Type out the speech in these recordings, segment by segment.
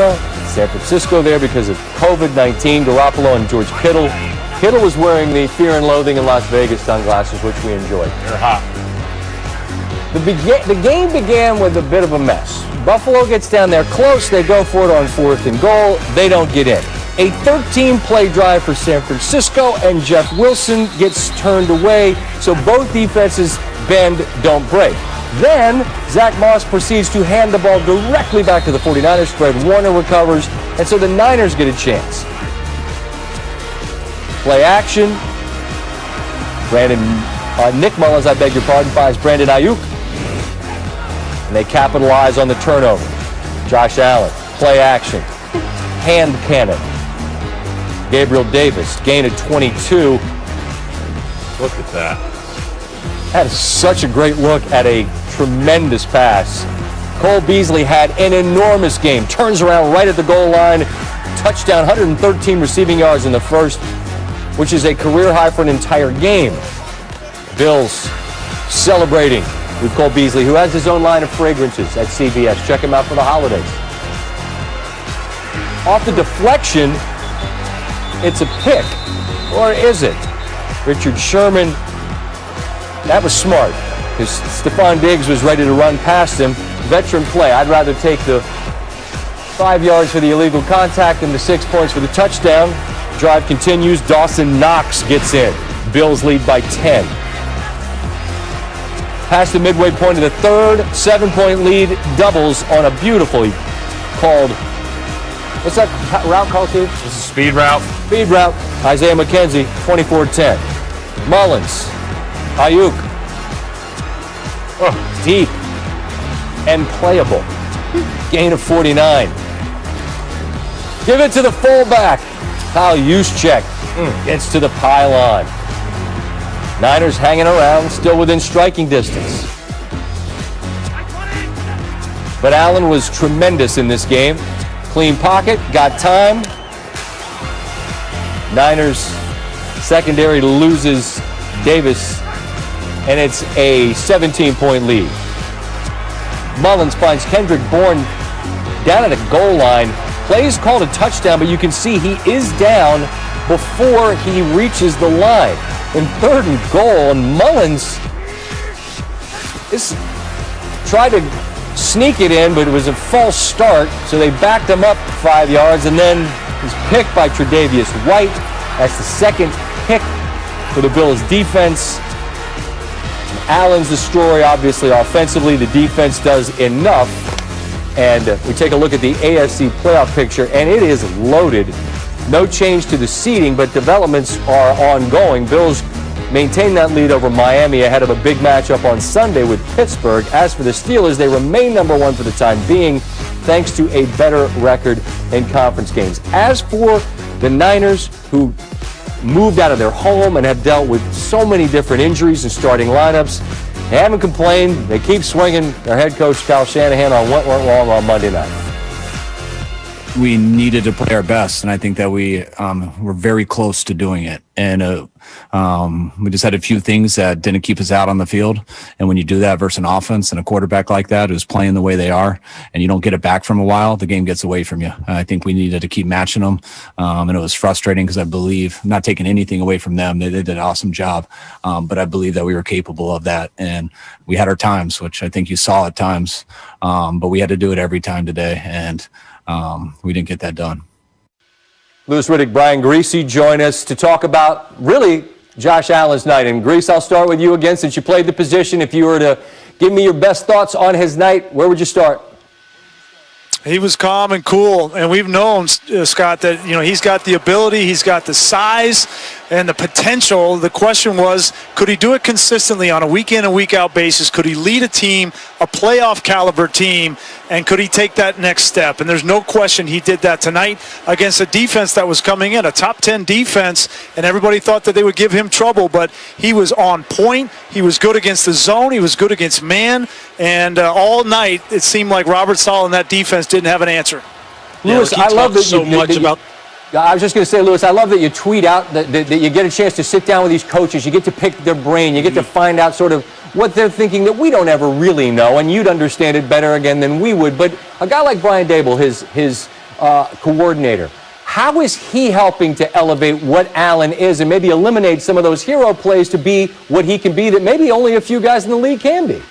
Atlanta, San Francisco there because of COVID-19, Garoppolo and George Kittle. Kittle was wearing the Fear and Loathing in Las Vegas sunglasses, which we enjoyed. They're hot. The game began with a bit of a mess. Buffalo gets down there close. They go for it on 4th and goal. They don't get in. A 13-play drive for San Francisco, and Jeff Wilson gets turned away, so both defenses bend, don't break. Then, Zach Moss proceeds to hand the ball directly back to the 49ers. Fred Warner recovers, and so the Niners get a chance. Play action. Nick Mullins, I beg your pardon, finds Brandon Ayuk. And they capitalize on the turnover. Josh Allen, play action. Hand cannon. Gabriel Davis, gain of 22. Look at that. That is such a great look at a tremendous pass. Cole Beasley had an enormous game. Turns around right at the goal line. Touchdown, 113 receiving yards in the first, which is a career high for an entire game. Bills celebrating with Cole Beasley, who has his own line of fragrances at CVS. Check him out for the holidays. Off the deflection, it's a pick. Or is it? Richard Sherman, that was smart, because Stephon Diggs was ready to run past him. Veteran play. I'd rather take the 5 yards for the illegal contact than the 6 points for the touchdown. Drive continues. Dawson Knox gets in. Bills lead by 10. Past the midway point of the third, 7-point lead, doubles on a beautifully called, what's that route called, Steve? This is speed route. Speed route. Isaiah McKenzie, 24-10. Mullins, Ayuk, deep and playable. Gain of 49. Give it to the fullback. Kyle Juszczyk gets to the pylon. Niners hanging around, still within striking distance. But Allen was tremendous in this game. Clean pocket, got time. Niners secondary loses Davis, and it's a 17-point lead. Mullins finds Kendrick Bourne down at a goal line. Plays called a touchdown, but you can see he is down before he reaches the line. In 3rd and goal, and Mullins tried to sneak it in, but it was a false start, so they backed him up 5 yards, and then he's picked by Tre'Davious White. That's the second pick for the Bills' defense. Allen's the story, obviously, offensively. The defense does enough. And we take a look at the AFC playoff picture, and it is loaded. No change to the seeding, but developments are ongoing. Bills maintain that lead over Miami ahead of a big matchup on Sunday with Pittsburgh. As for the Steelers, they remain number one for the time being, thanks to a better record in conference games. As for the Niners, who moved out of their home and have dealt with so many different injuries and starting lineups, they haven't complained. They keep swinging. Their head coach, Kyle Shanahan, on what went wrong on Monday night. We needed to play our best, and I think that we were very close to doing it. And we just had a few things that didn't keep us out on the field. And when you do that versus an offense and a quarterback like that who's playing the way they are, and you don't get it back from a while, the game gets away from you. I think we needed to keep matching them, and it was frustrating because I believe, not taking anything away from them, they did an awesome job, but I believe that we were capable of that. And we had our times, which I think you saw at times, but we had to do it every time today, and we didn't get that done. Louis Riddick, Brian Griese join us to talk about, really, Josh Allen's night. And Griese, I'll start with you again since you played the position. If you were to give me your best thoughts on his night, where would you start? He was calm and cool, and we've known, Scott, that he's got the ability, he's got the size and the potential. The question was, could he do it consistently on a week-in and week-out basis? Could he lead a team, a playoff caliber team, and could he take that next step? And there's no question he did that tonight against a defense that was coming in, a top 10 defense, and everybody thought that they would give him trouble, but he was on point. He was good against the zone. He was good against man, and all night it seemed like Robert Saleh and that defense didn't have an answer. Louis, I love that I was just going to say, Louis, I love that you tweet out that you get a chance to sit down with these coaches. You get to pick their brain. You get to find out sort of what they're thinking that we don't ever really know, and you'd understand it better again than we would. But a guy like Brian Daboll, his coordinator. How is he helping to elevate what Allen is and maybe eliminate some of those hero plays to be what he can be that maybe only a few guys in the league can be?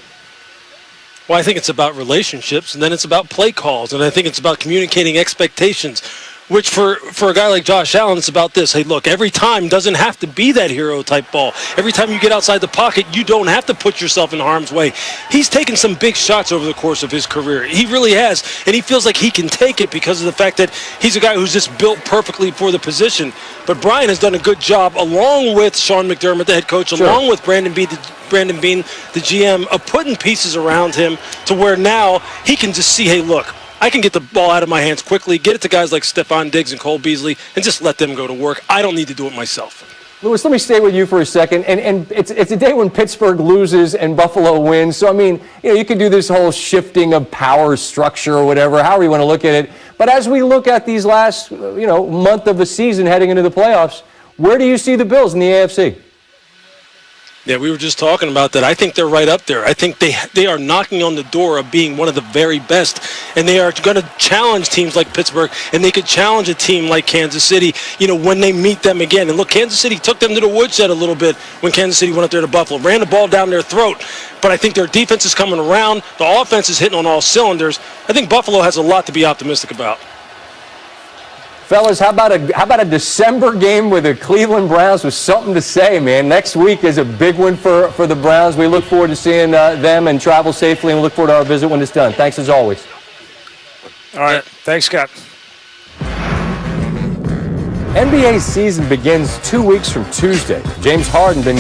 Well, I think it's about relationships, and then it's about play calls, and I think it's about communicating expectations, which for a guy like Josh Allen, it's about this. Hey, look, every time doesn't have to be that hero-type ball. Every time you get outside the pocket, you don't have to put yourself in harm's way. He's taken some big shots over the course of his career. He really has, and he feels like he can take it because of the fact that he's a guy who's just built perfectly for the position. But Brian has done a good job, along with Sean McDermott, the head coach, along with Brandon Beane, the GM, of putting pieces around him to where now he can just see, hey, look, I can get the ball out of my hands quickly, get it to guys like Stephon Diggs and Cole Beasley, and just let them go to work. I don't need to do it myself. Louis, let me stay with you for a second. And it's a day when Pittsburgh loses and Buffalo wins. So, I mean, you can do this whole shifting of power structure or whatever, however you want to look at it. But as we look at these last, month of the season heading into the playoffs, where do you see the Bills in the AFC? Yeah, we were just talking about that. I think they're right up there. I think they are knocking on the door of being one of the very best, and they are going to challenge teams like Pittsburgh, and they could challenge a team like Kansas City, when they meet them again. And look, Kansas City took them to the woodshed a little bit when Kansas City went up there to Buffalo, ran the ball down their throat. But I think their defense is coming around. The offense is hitting on all cylinders. I think Buffalo has a lot to be optimistic about. Fellas, how about a December game with the Cleveland Browns with something to say, man? Next week is a big one for the Browns. We look forward to seeing them and travel safely, and we look forward to our visit when it's done. Thanks as always. All right. Thanks, Scott. NBA season begins 2 weeks from Tuesday. James Harden been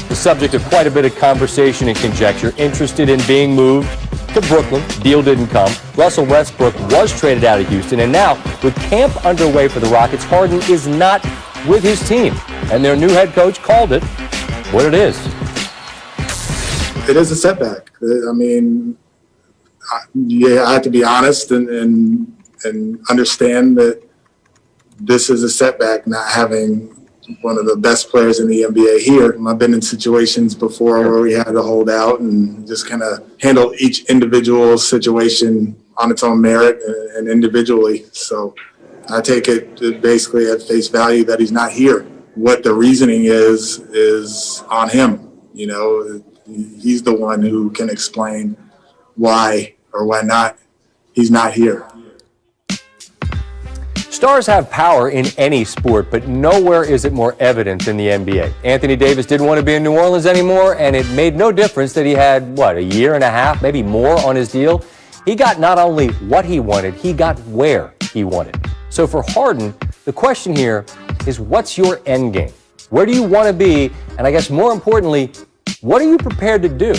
the subject of quite a bit of conversation and conjecture, interested in being moved to Brooklyn. Deal didn't come. Russell Westbrook was traded out of Houston, and now with camp underway for the Rockets, Harden is not with his team, and their new head coach called it what it is. It is a setback. I mean, I have to be honest and understand that this is a setback, not having one of the best players in the NBA here. I've been in situations before where we had to hold out and just kind of handle each individual situation on its own merit and individually. So I take it basically at face value that he's not here. What the reasoning is on him. He's the one who can explain why or why not he's not here. Stars have power in any sport, but nowhere is it more evident than the NBA. Anthony Davis didn't want to be in New Orleans anymore, and it made no difference that he had, a year and a half, maybe more on his deal. He got not only what he wanted, he got where he wanted. So for Harden, the question here is, what's your end game? Where do you want to be? And I guess more importantly, what are you prepared to do?